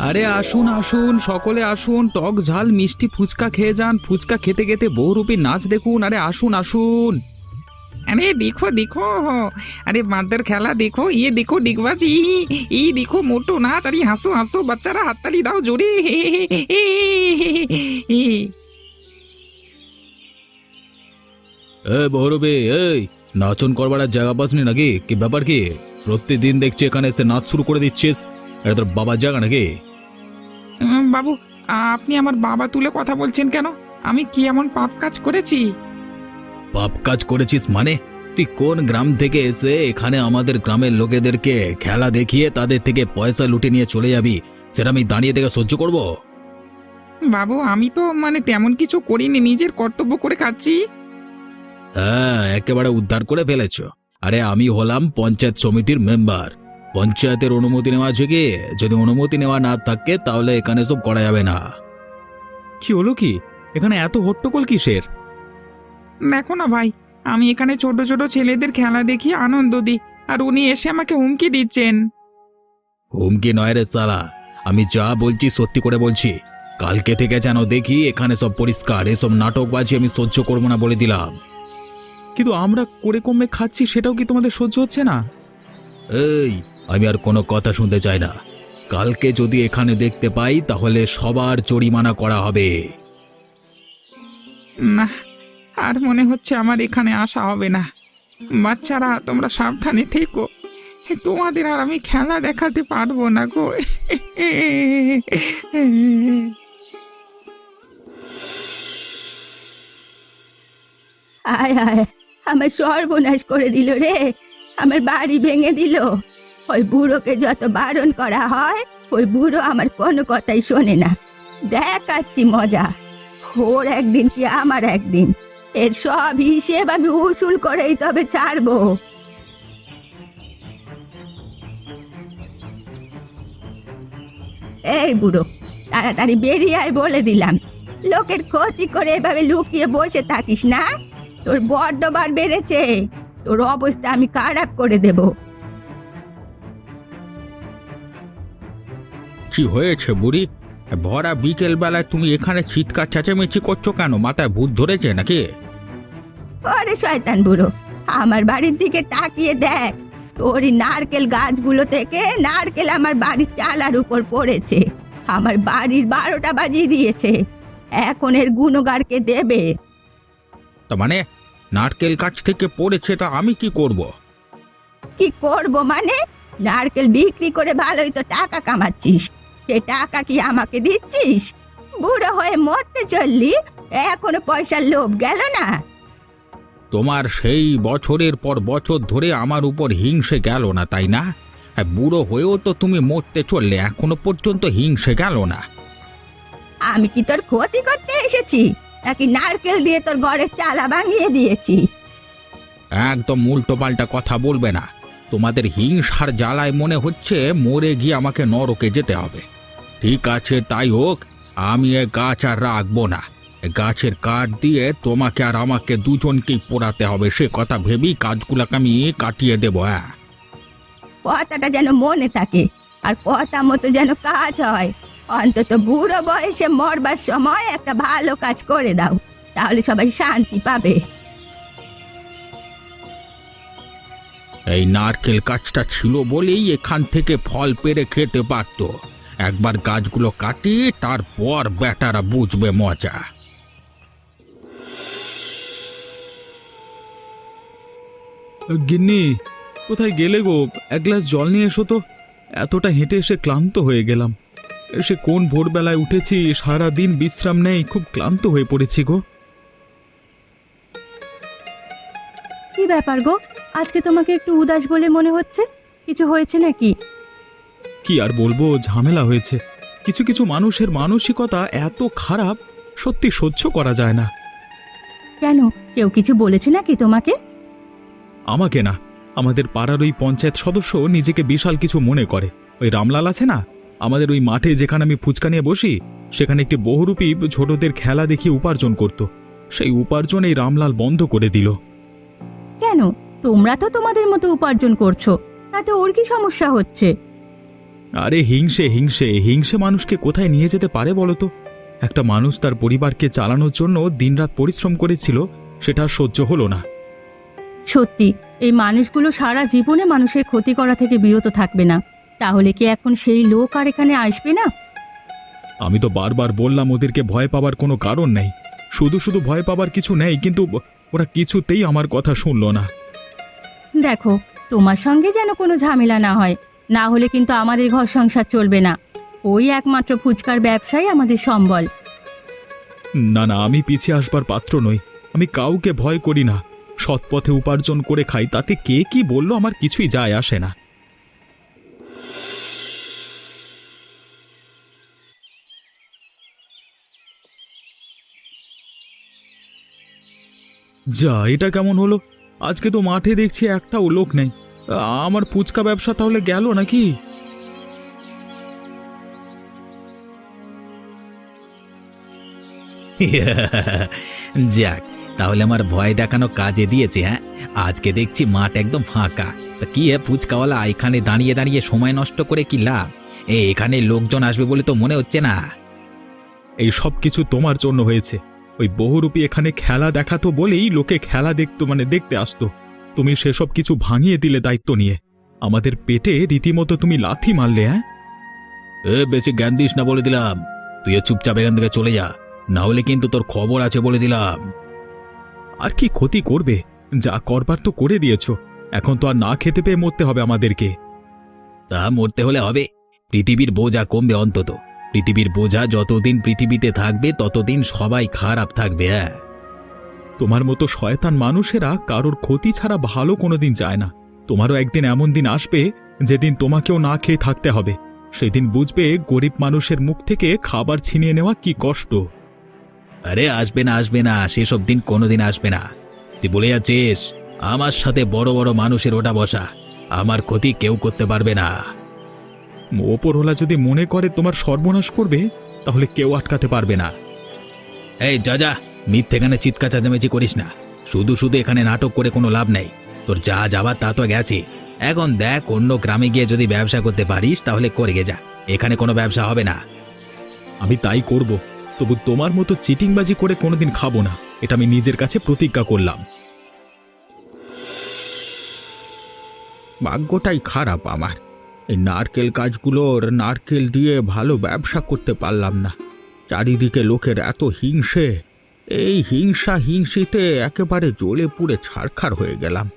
আরে আসুন আসুন, সকলে আসুন, টক ঝাল মিষ্টি ফুচকা খেয়ে যান। ফুচকা খেতে খেতে বহুরূপী নাচ দেখুন। আরে আসুন আসুন। अरे देखो देखो। अरे बांदर खेला देखो, ये देखो डिगबाजी, ये देखो मोटू नाच। अरे हंसो हंसो बच्चारा, हातताली दाও জোরে। বহুরূপী, এই নাচন করবার আর জায়গা পাসনি নাকি? কি ব্যাপার কি? প্রতিদিন দেখছি এখানে এসে নাচ শুরু করে দিচ্ছিস। এটা তোর বাবার জায়গা নাকি? বাবু, আপনি আমার বাবা তুলে কথা বলছেন কেন? আমি কি এমন পাপ কাজ করেছি? পাপ কাজ করেছিস মানে? তুই কোন গ্রাম থেকে এসে এখানে আমাদের গ্রামের লোকেদেরকে খেলা দেখিয়ে তাদের থেকে পয়সা লুটে নিয়ে চলে যাবি? সেটা আমি দাঁড়িয়ে থেকে সহ্য করব? বাবু, আমি তো তেমন কিছু করিনি, নিজের কর্তব্য করে খাচ্ছি। হ্যাঁ, একেবারে উদ্ধার করে ফেলেছ। আরে আমি হলাম পঞ্চায়েত সমিতির মেম্বার। পঞ্চায়েতের অনুমতি নেওয়া আছে কি? যদি অনুমতি নেওয়া না থাকে তাহলে এখানে সব করা যাবে না। কি হলো কি? এখানে এত হট্টগোল কিসের? দেখো না ভাই, আমি এখানে ছোট ছোট ছেলেদের খেলা দেখি আনন্দ দিই, আর উনি এসে আমাকে হুমকি দিচ্ছেন। হুমকি নয় রে সালা, আমি যা বলছি সত্যি করে বলছি। কালকে থেকে যেন দেখি এখানে সব পরিষ্কার। এসব নাটকবাজি আমি সহ্য করবো না বলে দিলাম। কিন্তু আমরা করে কমে খাচ্ছি, সেটাও কি তোমাদের সহ্য হচ্ছে না? এই, আমি আর কোনো কথা শুনতে চাই না। কালকে যদি এখানে দেখতে পাই তাহলে সবার জরিমানা করা হবে। না, আর মনে হচ্ছে আমার এখানে আসা হবে না। বাচ্চারা, তোমরা সাবধানে থেকো। তোমাদের আর আমি খেলা দেখাতে পারবো না গো। আয় আয়, আমার সর্বনাশ করে দিল রে। আমার বাড়ি ভেঙে দিল। ওই বুড়োকে যত বারণ করা হয়, ওই বুড়ো আমার কোনো কথাই শোনে না। দেখাচ্ছি মজা। ওর একদিন কি আমার একদিন। এর সব হিসেব আমি উসুল করেই তবে ছাড়বো। এই বুড়ো, তাড়াতাড়ি বেরিয়ে আয় বলে দিলাম। লোকের ক্ষতি করে এভাবে লুকিয়ে বসে থাকিস না। তোর বড্ড বার বেড়েছে। তোর অবস্থা আমি খারাপ করে দেব। কি হয়েছে বুড়ি? ভরা বিকেল বেলায় তুমি এখানে চিৎকার চেঁচামেচি করছো কেন? মাথায় ভূত ধরেছে নাকি? ওরে শয়তান বুড়ো, আমার বাড়ির দিকে তাকিয়ে দেখ। তোর এই নারকেল গাছগুলো থেকে নারকেল আমার বাড়ির চালার উপর পড়েছে। আমার বাড়ির 12টা বাজিয়ে দিয়েছে। এখন এর গুণগারকে দেবে। তা মানে নারকেল গাছ থেকে পড়েছে, তা আমি কি করব? কি করব মানে? নারকেল বিক্রি করে ভালোই তো টাকা কামাচ্ছিস। সে টাকা কি আমাকে দিচ্ছিস? বুড়ো হয়ে মরতে চললি, এখনো পয়সার লোভ গেল না? তোমার সেই বছরের পর বছর ধরে আমার উপর হিংসে গেল না, তাই না? বুড়ো হয়েও তো তুমি মরতে চললে, এখনো পর্যন্ত হিংসে গেল না। আমি কি তোর ক্ষতি করতে এসেছি, নাকি নারকেল দিয়ে তোর ঘরের চালা ভাঙিয়ে দিয়েছি? একদম উল্টো পাল্টা কথা বলবে না। তোমাদের হিংসার জ্বালায় মনে হচ্ছে মরে গিয়ে আমাকে নরকে যেতে হবে। ঠিক আছে, তাই হোক। আমি এ গাছ আর রাখবো না। গাছের কাঠ দিয়ে তোমাকে আর আমাকে দুজনকেই পোড়াতে হবে। সে কথা ভেবেই কাজগুলোকে আমি কাটিয়ে দেবো। হ্যাঁ, কথাটা যেন মনে থাকে, আর কথা মতো যেন কাজ হয়। অন্তত বুড়ো বয়সে মরবার সময় একটা ভালো কাজ করে দাও, তাহলে সবাই শান্তি পাবে। এই নারকেল গাছটা ছিল বলেই এখান থেকে ফল পেড়ে খেতে পারতো। একবার গাছগুলো কাটি, তারপর বেটারা বুঝবে মজা। গিন্নি, কোথায় গেলে গো? এক গ্লাস জল নিয়ে এসো তো। এতটা হেঁটে এসে ক্লান্ত হয়ে গেলাম। সে কোন ভোরবেলায় উঠেছি, সারা দিন বিশ্রাম নেই, খুব ক্লান্ত হয়ে পড়েছি গো। কি ব্যাপার গো, আজকে তোমাকে একটু উদাস বলে মনে হচ্ছে? কিছু হয়েছে নাকি? কি আর বলবো, ঝামেলা হয়েছে। কিছু কিছু মানুষের মানসিকতা এত খারাপ, সত্যি সহ্য করা যায় না। কেন, কেউ কিছু বলেছে নাকি তোমাকে? আমাকে না, আমাদের পাড়ার ওই পঞ্চায়েত সদস্য নিজেকে বিশাল কিছু মনে করে। ওই রামলাল আছে না, আমাদের ওই মাঠে যেখানে আমি ফুচকা নিয়ে বসি, সেখানে একটি বহুরূপী ছোটদের খেলা দেখিয়ে উপার্জন করত। সেই উপার্জন এই রামলাল বন্ধ করে দিল। কেন? তোমরা তো তোমাদের মতো উপার্জন করছো, তাতে ওর কি সমস্যা হচ্ছে? আরে হিংসে হিংসে হিংসে মানুষকে কোথায় নিয়ে যেতে পারে বলো তো? একটা মানুষ তার পরিবারকে চালানোর জন্য দিনরাত পরিশ্রম করেছিল, সেটা আর সহ্য হলো না। সত্যি এই মানুষগুলো সারা জীবনে মানুষের ক্ষতি করা থেকে বিরত থাকবে না। তাহলে কি এখন সেই লোক আর এখানে আসবে না? আমি তো বারবার বললাম ওদেরকে ভয় পাবার কোনো কারণ নেই, শুধু শুধু ভয় পাবার কিছু নেই, কিন্তু ওরা কিছুতেই আমার কথা শুনলো না। দেখো, তোমার সঙ্গে যেন কোনো ঝামেলা না হয়, না হলে কিন্তু আমাদের ঘর সংসার চলবে না। ওই একমাত্র ফুচকার ব্যবসাই আমাদের সম্বল। না না, আমি পিছিয়ে আসবার পাত্র নই। আমি কাউকে ভয় করি না, সৎ পথে উপার্জন করে খাই, তাতে কে কি বললো আমার কিছুই যায় আসে না। যা, এটা কেমন হলো? আজকে তো মাঠে দেখছি একটাও লোক নেই। আমার ফুচকা ব্যবসা তাহলে গেল নাকি? যাক, তাহলে আমার ভয় দেখানো কাজে দিয়েছে। হ্যাঁ, আজকে দেখছি মাঠ একদম ফাঁকা। তা কি ফুচকাওয়ালা, এখানে দাঁড়িয়ে দাঁড়িয়ে সময় নষ্ট করে কি লাভ? এখানে লোকজন আসবে বলে তো মনে হচ্ছে না। এই সব কিছু তোমার জন্য হয়েছে। ওই বহুরূপী এখানে খেলা দেখাতো বলেই লোকে খেলা দেখতে আসতো। তুমি সেসব কিছু ভাঙিয়ে দিলে দায়িত্ব নিয়ে। আমাদের পেটে রীতিমতো তুমি লাথি মারলে। হ্যাঁ, বেশি জ্ঞান দিস না বলে দিলাম। তুই চুপচাপ এখান থেকে চলে যা, না হলে কিন্তু তোর খবর আছে বলে দিলাম। আর কি ক্ষতি করবে? যা করবার তো করে দিয়েছো, এখন তো আর না খেতে পেয়ে মরতে হবে আমাদেরকে। তা মরতে হলে হবে, পৃথিবীর বোঝা কমবে অন্তত। পৃথিবীর বোঝা যতদিন পৃথিবীতে থাকবে ততদিন সবাই খারাপ থাকবে। হ্যাঁ, তোমার মতো শয়তান মানুষেরা কারোর ক্ষতি ছাড়া ভালো কোনোদিন যায় না। তোমারও একদিন এমন দিন আসবে যেদিন তোমাকেও না খেয়ে থাকতে হবে। সেদিন বুঝবে গরিব মানুষের মুখ থেকে খাবার ছিনিয়ে নেওয়া কি কষ্ট। আরে আসবে না, আসবে না, সেসব দিন কোনোদিন আসবে না। তুই বলে যাচ্ছিস আমার সাথে বড় বড় মানুষের ওটা বসা, আমার ক্ষতি কেউ করতে পারবে না। ওপরওয়ালা যদি মনে করে তোমার সর্বনাশ করবে, তাহলে কেউ আটকাতে পারবে না। এই যা, মিথ্যেখানে চিৎকার চেঁচামেচি করিস না। শুধু শুধু এখানে নাটক করে কোনো লাভ নেই। তোর যা যাবার তা তো গেছে। এখন দেখ, অন্য গ্রামে গিয়ে যদি ব্যবসা করতে পারিস তাহলে করে যা, এখানে কোনো ব্যবসা হবে না। আমি তাই করব, তবু তোমার মতো চিটিংবাজি করে কোনোদিন খাবো না, এটা আমি নিজের কাছে প্রতিজ্ঞা করলাম। ভাগ্যটাই খারাপ আমার। এই নারকেল গাছগুলোর নারকেল দিয়ে ভালো ব্যবসা করতে পারলাম না। চারিদিকে লোকের এত হিংসে, এই হিংসিতে একেবারে জ্বলে পুড়ে ছারখার হয়ে গেলাম।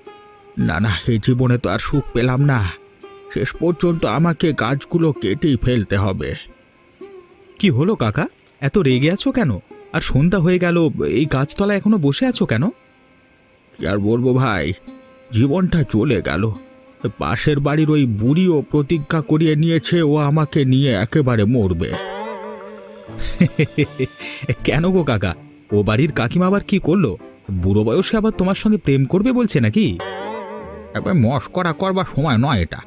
না না, এই জীবনে তো আর সুখ পেলাম না। শেষ পর্যন্ত আমাকে গাছগুলো কেটেই ফেলতে হবে। কি হলো কাকা, এত রেগে আছো কেন? আর সন্ধ্যা হয়ে গেল, এই গাছতলায় এখনো বসে আছো কেন? কি আর বলবো ভাই, জীবনটা চলে গেল। পাশের বাড়ির ওই বুড়িও প্রতিজ্ঞা করিয়ে নিয়েছে ও আমাকে নিয়ে একেবারে মরবে। কেন গো কাকা, ও বাড়ির কাকিমা আবার কি করলো? বুড়ো বয়সে আবার তোমার সঙ্গে প্রেম করবে বলছে নাকি? এবার মস্করা করবার সময় নয় এটা।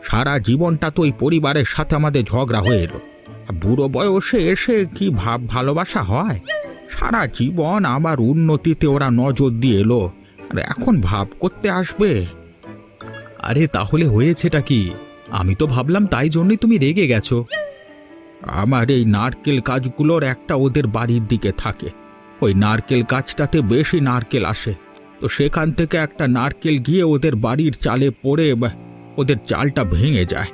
সারা জীবনটা তো ওই পরিবারের সাথে আমাদের ঝগড়া হয়ে এলো। বুড়ো বয়সে এসে কি ভালোবাসা হয়? সারা জীবন আমার উন্নতিতে ওরা নজর দিয়ে এলো, আর এখন ভাব করতে আসবে? আরে তাহলে হয়েছেটা কি? আমি তো ভাবলাম তাই জন্যই তুমি রেগে গেছো। আমার এই নারকেল গাছগুলোর একটা ওদের বাড়ির দিকে থাকে। ওই নারকেল গাছটাতে বেশি নারকেল আসে, তো সেখান থেকে একটা নারকেল গিয়ে ওদের বাড়ির চালে পড়ে ওদের চালটা ভেঙে যায়।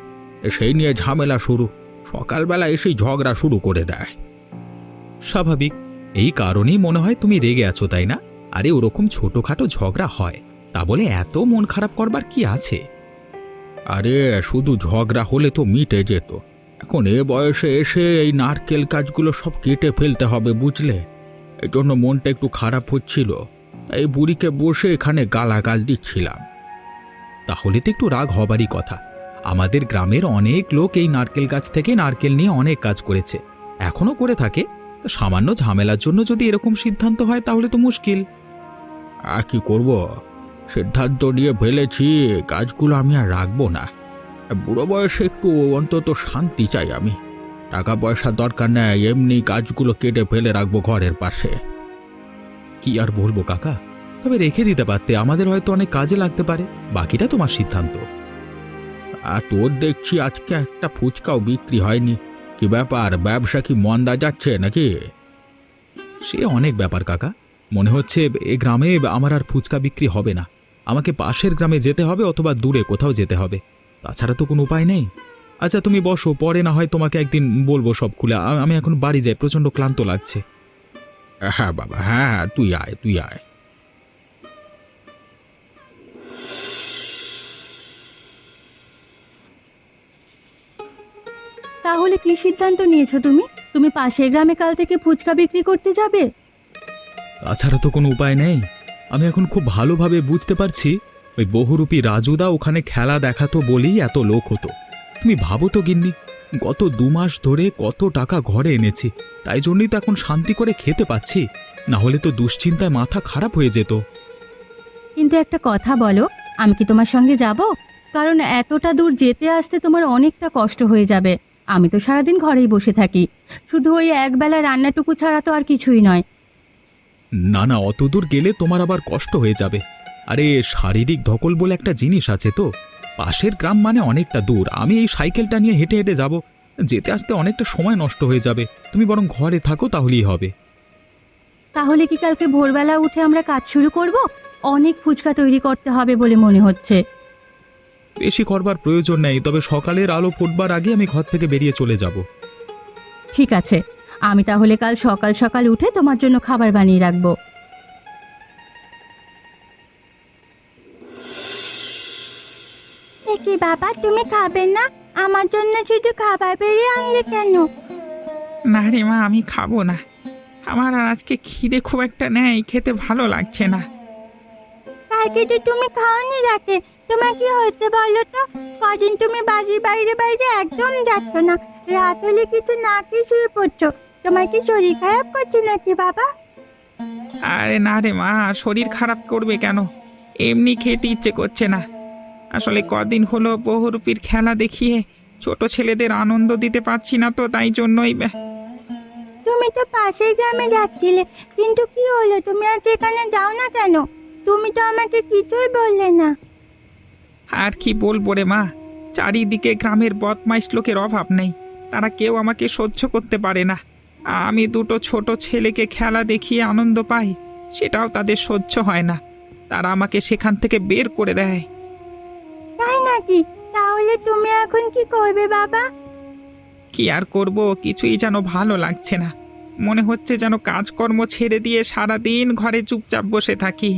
সেই নিয়ে ঝামেলা শুরু। সকালবেলা এসেই ঝগড়া শুরু করে দেয়। স্বাভাবিক, এই কারণেই মনে হয় তুমি রেগে আছো, তাই না? আরে ওরকম ছোটখাটো ঝগড়া হয়, তা বলে এত মন খারাপ করবার কি আছে? আরে শুধু ঝগড়া হলে তো মিটে যেত। এখন এ বয়সে এসে এই নারকেল গাছগুলো সব কেটে ফেলতে হবে, বুঝলে? এই জন্য মনটা একটু খারাপ হচ্ছিল। এই বুড়িকে বসে এখানে গালাগাল দিচ্ছিলাম। তাহলে তো একটু রাগ হবারই কথা। আমাদের গ্রামের অনেক লোক এই নারকেল গাছ থেকে নারকেল নিয়ে অনেক কাজ করেছে, এখনো করে থাকে। সামান্য ঝামেলার জন্য যদি এরকম সিদ্ধান্ত হয় তাহলে তো মুশকিল। আর কি করব, সিদ্ধান্ত নিয়ে ফেলেছি, গাছগুলো আমি আর রাখবো না। বুড়ো বয়সে একটু অন্তত শান্তি চাই আমি। টাকা পয়সার দরকার নেই, এমনি গাছগুলো কেটে ফেলে রাখবো ঘরের পাশে। কি আর বলবো কাকা, তবে রেখে দিতে পারতে, আমাদের হয়তো অনেক কাজে লাগতে পারে। বাকিটা তোমার সিদ্ধান্ত। আর তোর দেখছি আজকে একটা ফুচকাও বিক্রি হয়নি। কি ব্যাপার, ব্যবসা কি মন্দা যাচ্ছে নাকি? সে অনেক ব্যাপার কাকা, মনে হচ্ছে এ গ্রামে আমার আর ফুচকা বিক্রি হবে না। আমাকে পাশের গ্রামে যেতে হবে অথবা দূরে কোথাও যেতে হবে, তাছাড়া তো কোনো উপায় নেই। আচ্ছা তুমি বসো, পরে না হয় তোমাকে একদিন বলবো সব খুলে। আমি এখন বাড়ি যাই, প্রচণ্ড ক্লান্ত লাগছে। হ্যাঁ বাবা, হ্যাঁ হ্যাঁ, তুই আয় তুই আয়। তাহলে কি সিদ্ধান্ত নিয়েছো তুমি? তুমি পাশের গ্রামে কাল থেকে ফুচকা বিক্রি করতে যাবে? তাছাড়া তো কোনো উপায় নেই। আমি এখন খুব ভালোভাবে বুঝতে পারছি ওই বহুরূপী রাজুদা ওখানে খেলা দেখাতো বলেই এত লোক হতো। তুমি ভাবো তো গিন্নি, গত 2 মাস ধরে কত টাকা ঘরে এনেছি, তাই জন্যই তো এখন শান্তি করে খেতে পাচ্ছি, না হলে তো দুশ্চিন্তায় মাথা খারাপ হয়ে যেত। কিন্তু একটা কথা বলো, আমি কি তোমার সঙ্গে যাব? কারণ এতটা দূর যেতে আসতে তোমার অনেকটা কষ্ট হয়ে যাবে। আমি তো সারাদিন ঘরেই বসে থাকি, শুধু ওই একবেলা রান্নাটুকু ছাড়া তো আর কিছুই নয়। না না, অত দূর গেলে তোমার আবার কষ্ট হয়ে যাবে। আরে শারীরিক ধকল বলে একটা জিনিস আছে তো। পাশের গ্রাম মানে অনেকটা দূর, আমি এই সাইকেলটা নিয়ে হেঁটে হেঁটে যাব, যেতে আসতে অনেকটা সময় নষ্ট হয়ে যাবে। তুমি বরং ঘরে থাকো, তাহলেই হবে। তাহলে কি কালকে ভোরবেলা উঠে আমরা কাজ শুরু করব? অনেক ফুচকা তৈরি করতে হবে বলে মনে হচ্ছে। বেশি করবার প্রয়োজন নেই, তবে সকালের আলো ফুটবার আগে আমি ঘর থেকে বেরিয়ে চলে যাব। ঠিক আছে, আমি তাহলে কাল সকাল সকাল উঠে তোমার জন্য খাবার বানিয়ে রাখবো। কি বাবা, তুমি খাবে না? আমার জন্য শুধু খাবার বেরিয়ে আনলে কেন? না রে মা, আমি খাবো না। আমার আর আজকে খিদে খুব একটা নেই, খেতে ভালো লাগছে না। কালকে তো তুমি খাওনি রাতে, তোমার কি হয়েছে বলো তো? কদিন তুমি বাড়ির বাইরে বাইরে একদম যাচ্ছ না, রাত হলে কিছু না কি শুয়ে পড়ছো। তোমার কি শরীর খারাপ করছে নাকি বাবা? আরে না রে মা, শরীর খারাপ করবে কেন? এমনি খেতে ইচ্ছে করছে না। আসলে কদিন হলো বহুরূপীর খেলা দেখিয়ে ছোট ছেলেদের আনন্দ দিতে পারছি না, তো তাই জন্যই তুমি তো পাশের গ্রামে যাচ্ছিলে, কিন্তু কি হলো, তুমি আজ এখানে যাও না কেন? তুমি তো আমাকে কিছুই বললে না। আর কি বলবো রে মা, চারিদিকে গ্রামের বদমাইশ লোকের অভাব নেই, তারা কেউ আমাকে সহ্য করতে পারে না। আমি দুটো ছোট ছেলেকে খেলা দেখিয়ে আনন্দ পাই, সেটাও তাদের সহ্য হয় না, তারা আমাকে সেখান থেকে বের করে দেয়। তাই নাকি? তাহলে তুমি এখন কি করবে বাবা? কি আর করব, কিছুই যেন ভালো লাগছে না। মনে হচ্ছে যেন কাজকর্ম ছেড়ে দিয়ে সারাদিন ঘরে চুপচাপ বসে থাকি।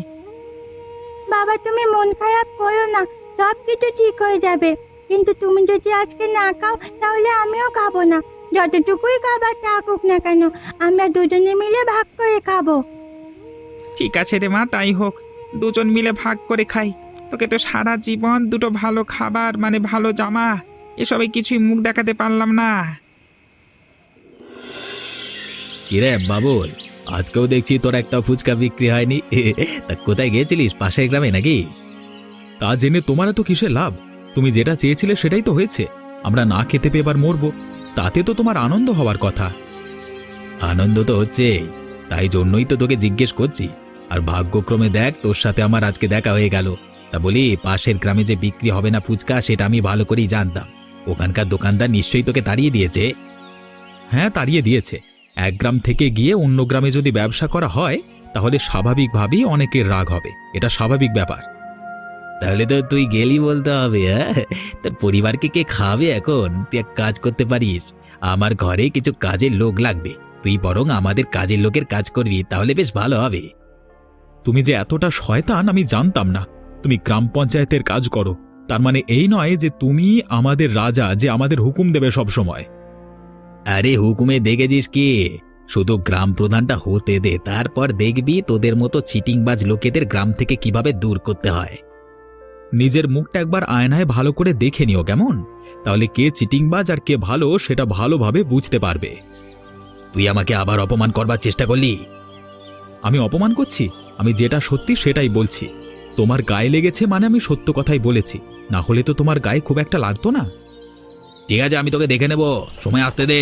বাবা তুমি মন খারাপ করো না, সব কিছু ঠিক হয়ে যাবে। কিন্তু তুমি যদি আজকে না খাও তাহলে আমিও খাবো না। যতটুকুই খাবার থাকুক না কেন, আমরা দুজনে মিলে ভাগ করে খাবো। ঠিক আছে রে মা, তাই হোক, দুজন মিলে ভাগ করে খাই। তোকে তো সারা জীবন দুটো ভালো খাবার মানে ভালো জামা এসবে কিছুই মুখ দেখাতে পারলাম না। কিরে বাবুল, আজকেও দেখছি তোর একটা ফুচকা বিক্রি হয়নি। তা কোথায় গিয়েছিলিস, পাশের গ্রামে নাকি? তা জেনে তোমার তো কিসের লাভ? তুমি যেটা চেয়েছিলে সেটাই তো হয়েছে। আমরা না খেতে পেয়ে এবার মরবো, তাতে তো তোমার আনন্দ হওয়ার কথা। আনন্দ তো হচ্ছে, তাই জন্যই তো তোকে জিজ্ঞেস করছি। আর ভাগ্যক্রমে দেখ, তোর সাথে আমার আজকে দেখা হয়ে গেল। তা বলি, পাশের গ্রামে যে বিক্রি হবে না ফুচকা, সেটা আমি ভালো করেই জানতাম। ওখানকার দোকানদার নিশ্চয়ই তোকে তাড়িয়ে দিয়েছে। হ্যাঁ, তাড়িয়ে দিয়েছে। এক গ্রাম থেকে গিয়ে অন্য গ্রামে যদি ব্যবসা করা হয়, তাহলে স্বাভাবিকভাবেই অনেকের রাগ হবে, এটা স্বাভাবিক ব্যাপার। তাহলে তো তুই গেলি বলতে হবে। হ্যাঁ, তোর পরিবারকে কে খাবে এখন? তুই এক কাজ করতে পারিস, আমার ঘরে কিছু কাজের লোক লাগবে, তুই বরং আমাদের কাজের লোকের কাজ করবি, তাহলে বেশ ভালো হবে। তুমি যে এতটা শয়তান আমি জানতাম না। তুমি গ্রাম পঞ্চায়েতের কাজ করো, তার মানে এই নয় যে তুমি আমাদের রাজা, যে আমাদের হুকুম দেবে সব সময়। আরে হুকুমে দেখেছিস কি, শুধু গ্রাম প্রধানটা হতে দে, তারপর দেখবি তোদের মতো চিটিংবাজ লোকেদের গ্রাম থেকে কিভাবে দূর করতে হয়। নিজের মুখটা একবার আয়নায় ভালো করে দেখে নিও কেমন, তাহলে কে চিটিংবাজ আর কে ভালো সেটা ভালোভাবে বুঝতে পারবে। তুই আমাকে আবার অপমান করবার চেষ্টা করলি। আমি অপমান করছি? আমি যেটা সত্যি সেটাই বলছি। তোমার গায়ে লেগেছে মানে আমি সত্য কথাই বলেছি, না হলে তো তোমার গায়ে খুব একটা লাগতো না। ঠিক আছে, আমি তোকে দেখে নেব, সময় আসতে দে।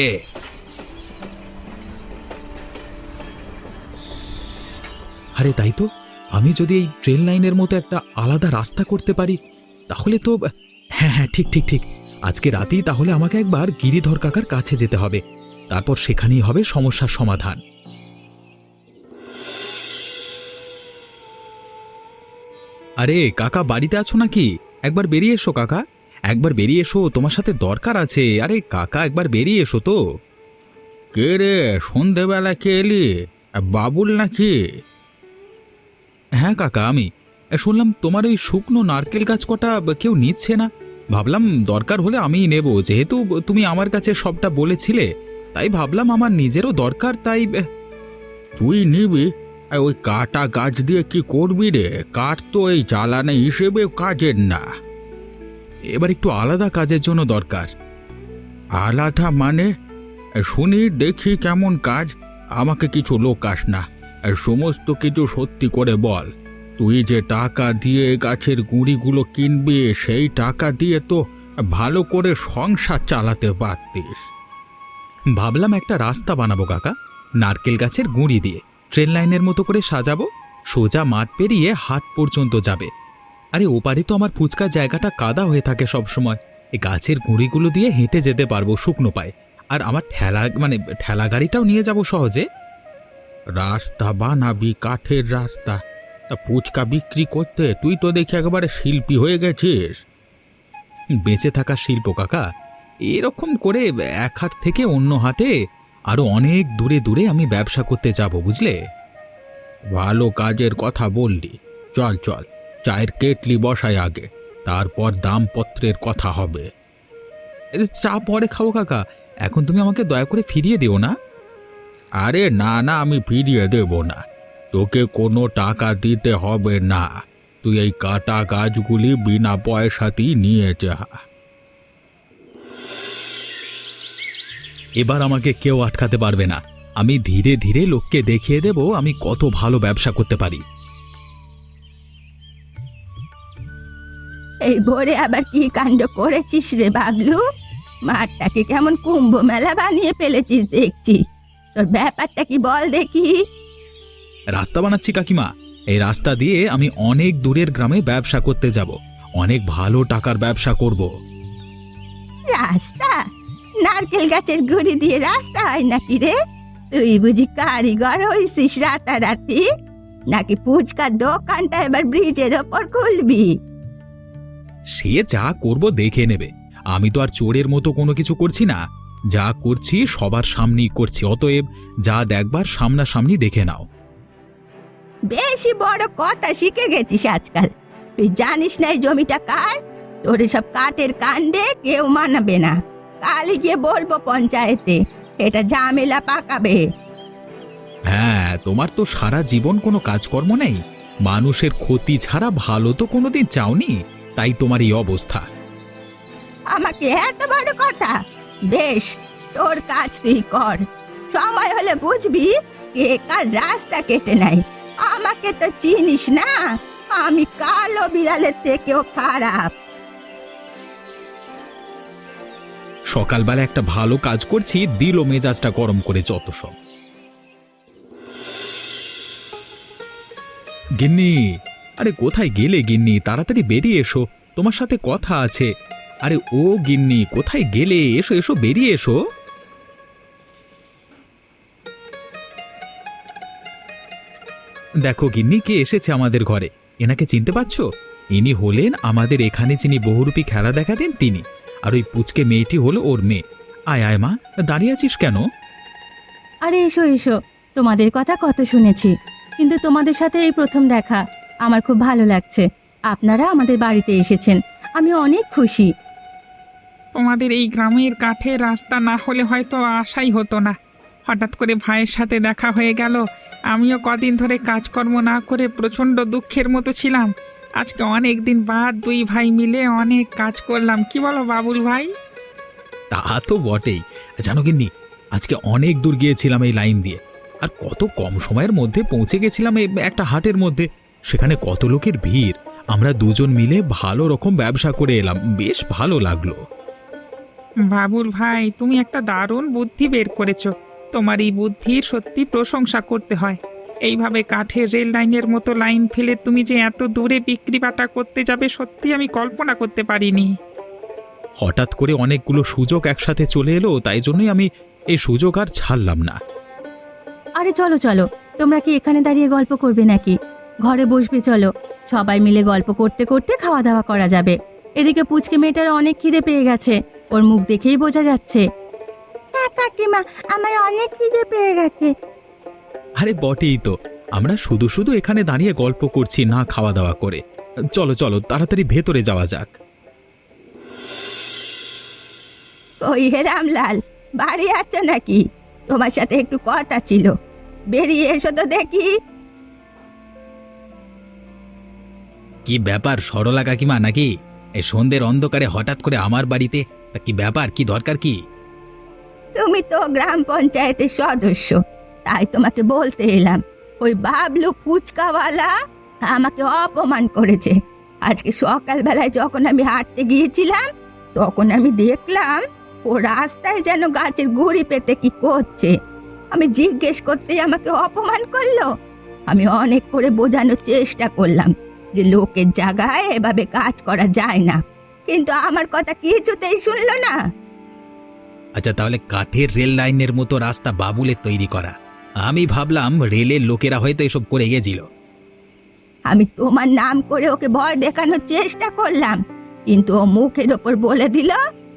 আরে তাই তো, আমি যদি এই ট্রেন লাইনের মতো একটা আলাদা রাস্তা করতে পারি, তাহলে তো হ্যাঁ হ্যাঁ, ঠিক ঠিক ঠিক। আজকে রাতেই তাহলে আমাকে একবার গিরিধর কাকার কাছে যেতে হবে, তারপর সেখানেই হবে সমস্যার সমাধান। আরে কাকা, বাড়িতে আছো নাকি? একবার বেরিয়ে এসো কাকা, একবার বেরিয়ে এসো, তোমার সাথে দরকার আছে। আরে কাকা, একবার বেরিয়ে এসো তো। কে রে, সন্ধেবেলা কে এলি? বাবুল নাকি? হ্যাঁ কাকা, আমি শুনলাম তোমার ওই শুকনো নারকেল গাছ কটা কেউ নিচ্ছে না। ভাবলাম দরকার হলে আমিই নেব, যেহেতু তুমি আমার কাছে সবটা বলেছিলে, তাই ভাবলাম আমার নিজেরও দরকার, তাই। তুই নিবি? ওই কাটা গাছ দিয়ে কি করবি রে? কাঠ তো এই জ্বালানি হিসেবে কাজের না। এবার একটু আলাদা কাজের জন্য দরকার। আলাদা মানে? শুনি দেখি কেমন কাজ। আমাকে কিছু লোকাস না, সমস্ত কিছু সত্যি করে বল। তুই যে টাকা দিয়ে গাছের গুঁড়িগুলো কিনবি, সেই টাকা দিয়ে তো ভালো করে সংসার চালাতে পারতিস। ভাবলাম একটা রাস্তা বানাবো কাকা, নারকেল গাছের গুঁড়ি দিয়ে ট্রেন লাইনের মতো করে সাজাবো, সোজা মাঠ পেরিয়ে হাট পর্যন্ত যাবে। আরে ওপারে তো আমার ফুচকার জায়গাটা কাদা হয়ে থাকে সব সময়, এই গাছের গুঁড়িগুলো দিয়ে হেঁটে যেতে পারবো শুকনো পায়ে, আর আমার ঠেলা গাড়িটাও নিয়ে যাব সহজে। রাস্তা বানাবি, কাঠের রাস্তা? তা ফুচকা বিক্রি করতে তুই তো দেখি একেবারে শিল্পী হয়ে গেছিস। বেঁচে থাকা শিল্প কাকা, এরকম করে এক হাট থেকে অন্য হাটে আরো অনেক দূরে দূরে আমি ব্যবসা করতে যাব, বুঝলে? ভালো কাজের কথা বললি। চল চল, চায়ের কেটলি বসাই আগে, তারপর দামপত্রের কথা হবে। চা পরে খাবো কাকা, এখন তুমি আমাকে দয়া করে ফিরিয়ে দিও না। আরে না না, আমি ফিরিয়ে দেব না, তোকে কোনো টাকা দিতে হবে না। তুই এই কাটা গাছগুলি বিনা পয়সাতেই নিয়ে যা। এবার আমাকে কেউ আটকাতে পারবে না, আমি ধীরে ধীরে লোককে দেখিয়ে দেব আমি কত ভালো ব্যবসা করতে পারি। এই ভোরে আবার কি কাণ্ড করেছিস রে বাবলু? মাঠটাকে কেমন কুম্ভ মেলা বানিয়ে ফেলেছিস দেখছি। তোর ব্যাপারটা কি বল দেখি। রাস্তা বানাচ্ছি কাকিমা, এই রাস্তা দিয়ে আমি অনেক দূরের গ্রামে ব্যবসা করতে যাব, অনেক ভালো টাকার ব্যবসা করব। রাস্তা? নারকেল গাছের গুঁড়ি দিয়ে রাস্তা হয় নাকি রে? তুই বুঝি কারিগর হইছিস রাতারাতি? নাকি ফুচকার দোকানটা এবার ব্রিজের ওপর খুলবি? সে যা করব দেখে নেবে, আমি তো আর চোরের মতো কোনো কিছু করছি না, যা করছি সবার সামনেই করছি, অতএব যা দেখবার সামনাসামনি দেখে নাও। বেশি বড় কথা শিখে গেছিস আজকাল। তুই জানিস না এই জমিটা কার? তোর সব কাঠের কাণ্ডে কেউ মানাবে না। কালই গিয়ে বলবো পঞ্চায়েতে, এটা ঝামেলা পাকাবে। হ্যাঁ, তোমার তো সারা জীবন কোনো কাজকর্ম নেই, মানুষের ক্ষতি ছাড়া ভালো তো কোনোদিন চাওনি, তাই তোমার এই অবস্থা। আমাকে এত বড় কথা? বেশ, তোর কাজ তুই কর, সময় হলে বুঝবি কে কার রাস্তা কেটে নেয়। আমাকে তো চিনিস না, আমি কালো বিড়ালের থেকেও খারাপ। সকালবেলা একটা ভালো কাজ করছি, দিল মেজাজটা গরম করে যত সব। গিন্নি, আরে কোথায় গেলে গিন্নি? তাড়াতাড়ি বেরিয়ে এসো, তোমার সাথে কথা আছে। আরে ও গিন্নি, কোথায় গেলে? এসো এসো, বেরিয়ে এসো। দেখো গিন্নি, কে এসেছে আমাদের ঘরে, এনাকে চিনতে পারছো? ইনি হলেন আমাদের এখানে যিনি বহুরূপী খেলা দেখাতেন তিনি, আর ওই পুচকে মেয়েটি হলো ওর মেয়ে। আয় আয় মা, দাঁড়িয়ে আছিস কেন? আরে এসো এসো, তোমাদের কথা কত শুনেছি, কিন্তু তোমাদের সাথে এই প্রথম দেখা। আমার খুব ভালো লাগছে, আপনারা আমাদের বাড়িতে এসেছেন, আমি অনেক খুশি। তোমাদের এই গ্রামের কাঠের রাস্তা না হলে হয়তো আশাই হতো না। হঠাৎ করে ভাইয়ের সাথে দেখা হয়ে গেল। আমিও কদিন ধরে কাজকর্ম না করে প্রচণ্ড দুঃখের মতো ছিলাম। আজকে অনেক দিন বাদ দুই ভাই মিলে অনেক কাজ করলাম, কি বলো বাবুল ভাই? তা তো বটেই। জানো গিন্নি, আজকে অনেক দূর গিয়েছিলাম এই লাইন দিয়ে, আর কত কম সময়ের মধ্যে পৌঁছে গেছিলাম এই একটা হাটের মধ্যে। সেখানে কত লোকের ভিড়, আমরা দুজন মিলে ভালো রকম ব্যবসা করে এলাম, বেশ ভালো লাগলো। বাবুল ভাই, তুমি একটা দারুণ বুদ্ধি বের করেছো। তোমার এই বুদ্ধির সত্যি প্রশংসা করতে হয়। এইভাবে কাঠের রেল লাইনের মতো লাইন ফেলে তুমি যে এত দূরে বিক্রি বাটা করতে যাবে, সত্যি আমি কল্পনা করতে পারিনি। হঠাৎ করে অনেকগুলো সুযোগ একসাথে চলে এলো, তাই জন্যই আমি এই সুযোগ আর ছাড়লাম না। আরে চলো চলো, তোমরা কি এখানে দাঁড়িয়ে গল্প করবে নাকি? ঘরে বসবে চলো, সবাই মিলে গল্প করতে করতে খাওয়া দাওয়া করা যাবে। এদিকে পুচকে মেয়েটার অনেক খিদে পেয়ে গেছে, ওর মুখ দেখেই বোঝা যাচ্ছে। হ্যাঁ কাকিমা, আমার অনেক খিদে পেয়ে গেছে। আরে বটেই তো, আমরা শুধু শুধু এখানে দাঁড়িয়ে গল্প করছি না খাওয়া দাওয়া করে। চলো চলো, তাড়াতাড়ি ভেতরে যাওয়া যাক। ওই হে রামলাল, বাড়ি আছো নাকি? তোমার সাথে একটু কথা ছিল, বেরিয়ে এসো তো দেখি। কি ব্যাপার সরলা কাকিমা নাকি? এই সন্ধ্যের অন্ধকারে হঠাৎ করে আমার বাড়িতে? তা কি ব্যাপার, কি দরকার কি? তুমি তো গ্রাম পঞ্চায়েতের সদস্য, তাই তোমাকে বলতে এলাম। ওই বাবলু ফুচকাওয়ালা আমাকে অপমান করেছে। আজকে সকালবেলায় যখন আমি হাঁটতে গিয়েছিলাম, তখন আমি দেখলাম ও রাস্তায় যেন গাছের গুঁড়ি পেতে কি করছে। আমি জিজ্ঞেস করতেই আমাকে অপমান করলো। আমি অনেক করে বোঝানোর চেষ্টা করলাম যে লোকের জায়গায় এভাবে কাজ করা যায় না, কিন্তু আমার কথা কিছুতেই শুনলো না। আচ্ছা, তাহলে কাঠের রেল লাইনের মতো রাস্তা বাবুলের তৈরি করা। আমি ভাবলাম রেলের লোকেরা হয়তো এসব করে গেছিল। আমি তোমার নাম করে ওকে ভয় দেখানোর চেষ্টা করলাম, কিন্তু ও মুখের ওপর বলে দিল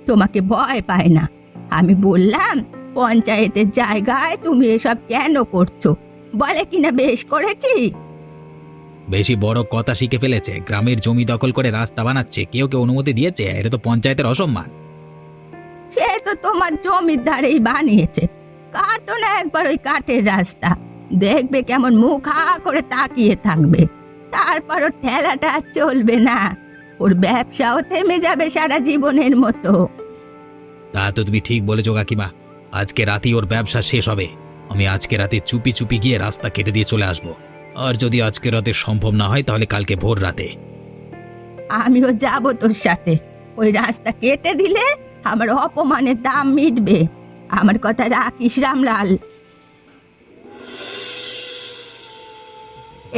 তোমাকে ভয় পায় না। আমি বললাম, পঞ্চায়েতের জায়গায় তুমি এসব কেন করছো? বলে কিনা বেশ করেছি। বেশি বড় কথা শিখে ফেলেছে, গ্রামের জমি দখল করে রাস্তা বানাচ্ছে। কেউ কেউ অনুমতি দিয়েছে? এটা তো পঞ্চায়েতের অসম্মান। সে তো তোমার জমির ধারেই বানিয়েছে, কাটো না একবার ওই কাঠের রাস্তা, দেখবে কেমন মুখ হা করে তাকিয়ে থাকবে। তারপর ওর ঠেলাটা আর চলবে না, ওর ব্যবসাও থেমে যাবে সারা জীবনের মতো। তা তো তুমি ঠিক বলেছো কাকিমা, আজকে রাতেই ওর ব্যবসা শেষ হবে। আমি আজকে রাতে চুপি চুপি গিয়ে রাস্তা কেটে দিয়ে চলে আসব। আর যদি আজকে রাতে সম্ভব না হয়, তাহলে কালকে ভোর রাতে। আমিও যাব তোর সাথে। ওই রাস্তা কেটে দিলে আমার অপমানের দাম মিটবে। আমার কথা রাখিস রামলাল।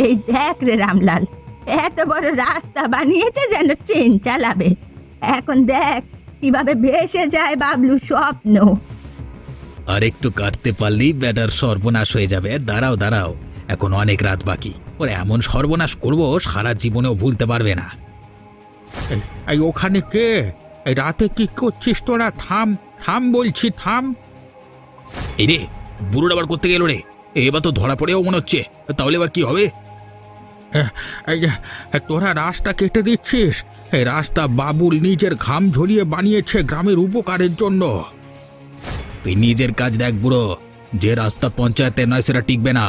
এই দেখ রে রামলাল, এত বড় রাস্তা বানিয়েছে যেন ট্রেন চালাবে। এখন দেখ কিভাবে ভেসে যায় বাবলু স্বপ্ন। আর একটু কাটতে পারলেই ব্যাটার সর্বনাশ হয়ে যাবে। দাঁড়াও দাঁড়াও, এখন অনেক রাত বাকি। ওর এমন সর্বনাশ করবো সারা জীবনেও ভুলতে পারবে না। এই ওখানে কে? এই রাতে কি করছিস তোরা? থাম থাম বলছি, থাম। এই রে, বুড়োটা আবার করতে গেল রে। এবার তো ধরা পড়েও মনে হচ্ছে। তাহলে এবার কি হবে? এই যে, তোরা রাস্তা কেটে দিচ্ছিস? এই রাস্তা বাবুল নিজের ঘাম ঝরিয়ে বানিয়েছে গ্রামের উপকারের জন্য। তুই নিজের কাজ দেখ বুড়ো, যে রাস্তা পঞ্চায়েতের নয় সেটা টিকবে না।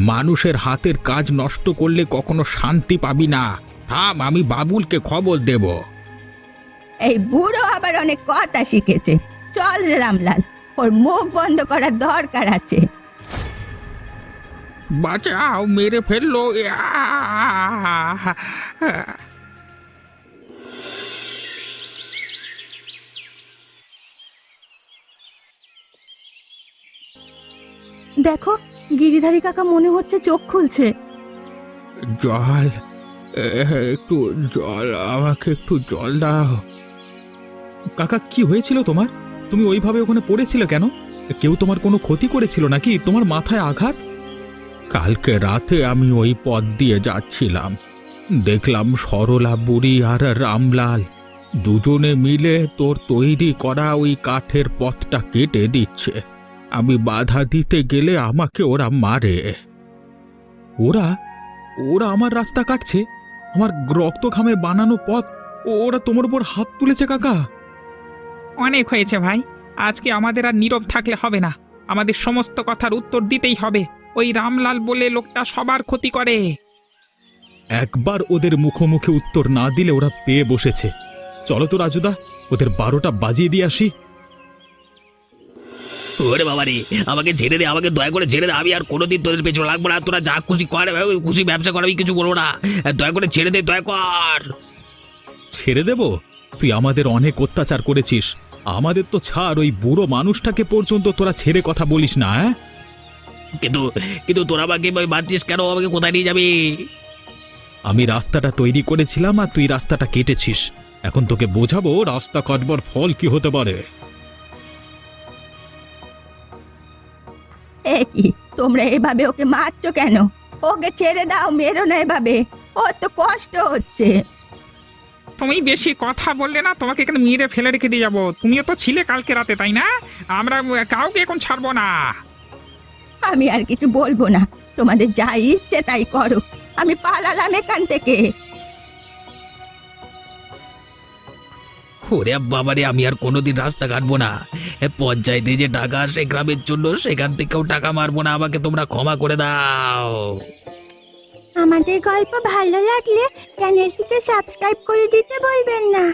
মানুষের হাতের কাজ নষ্ট করলে কখনো শান্তি পাবি না। থাম, আমি বাবুলকে খবর দেব। এই বুড়ো আবার অনেক কথা শিখেছে। চল রে রামলাল, ওর মুখ বন্ধ করার দরকার আছে। বাঁচাও, মেরে ফেললো। দেখো, গিরিধারী কাকা মনে হচ্ছে চোখ খুলছে। জল, একটু জল, আমাকে একটু জল দাও। কাকা, কি হয়েছিল তোমার? তুমি ওইভাবে ওখানে পড়েছিলে কেন? কেউ তোমার কোনো ক্ষতি করেছিল নাকি? তোমার মাথায় আঘাত? কালকে রাতে আমি ওই পথ দিয়ে যাচ্ছিলাম, দেখলাম সরলা বুড়ি আর রামলাল দুজনে মিলে তোর তৈরি করা ওই কাঠের পথটা কেটে দিচ্ছে। আমি বাধা দিতে গেলে আমাকে ওরা মারে। ওরা ওরা আমার রাস্তা কাটছে? আমার রক্ত ঘামে বানানো পথ ওরা তোমার উপর হাত তুলেছে কাকা? অনেক হয়েছে ভাই, আজকে আমাদের আর নীরব থাকলে হবে না। আমাদের সমস্ত কথার উত্তর দিতেই হবে। ওই রামলাল বলে লোকটা সবার ক্ষতি করে। একবার ওদের মুখোমুখি উত্তর না দিলে ওরা পেয়ে বসেছে। চলো তো রাজুদা, ওদের 12টা বাজিয়ে দিয়ে আসি। ওরে বাবা রে, আমাকে ছেড়ে দে, আমাকে দয়া করে ছেড়ে দে। আমি আর কোনোদিন তোদের পেছনে লাগবো না। তোরা যা খুশি কর, খুশি ব্যবসা কর, আমি কিছু বলবো না। দয়া করে ছেড়ে দে, দয়া কর। ছেড়ে দেব? তুই আমাদের অনেক অত্যাচার করেছিস। আমাদের তো ছাড়, ওই বুড়ো মানুষটাকে পর্যন্ত তোরা ছেড়ে কথা বলিস না। কিন্তু কিন্তু তোরা আমাকে মারছিস কেন? আমাকে কোথায় নিয়ে যাবি? আমি রাস্তাটা তৈরি করেছিলাম আর তুই রাস্তাটা কেটেছিস। এখন তোকে বোঝাবো রাস্তা কাটবার ফল কি হতে পারে। এ কি, তোমরা এভাবে ওকে মারছো কেন? ওকে ছেড়ে দাও, মেরো না এভাবে, ওর তো কষ্ট হচ্ছে। তুমি বেশি কথা বললে না তোমাকে এখানে মেরে ফেলে রেখে দিয়ে যাবো। তুমিও তো ছিলে কালকে রাতে, তাই না? আমরা কাউকে এখন ছাড়বো না। আমি আর কিছু বলবো না, তোমাদের যা ইচ্ছে তাই করো, আমি পালালাম এখান থেকে। ওরে বাবারে, আমি আর কোনোদিন রাস্তা কাটবো না। পঞ্চায়েতে যে টাকা আসে গ্রামের জন্য, সেখান থেকেও টাকা মারবো না। আমাকে তোমরা ক্ষমা করে দাও। আমাদের গল্প ভালো লাগলে চ্যানেলটিকে সাবস্ক্রাইব করে দিতে বলবেন না।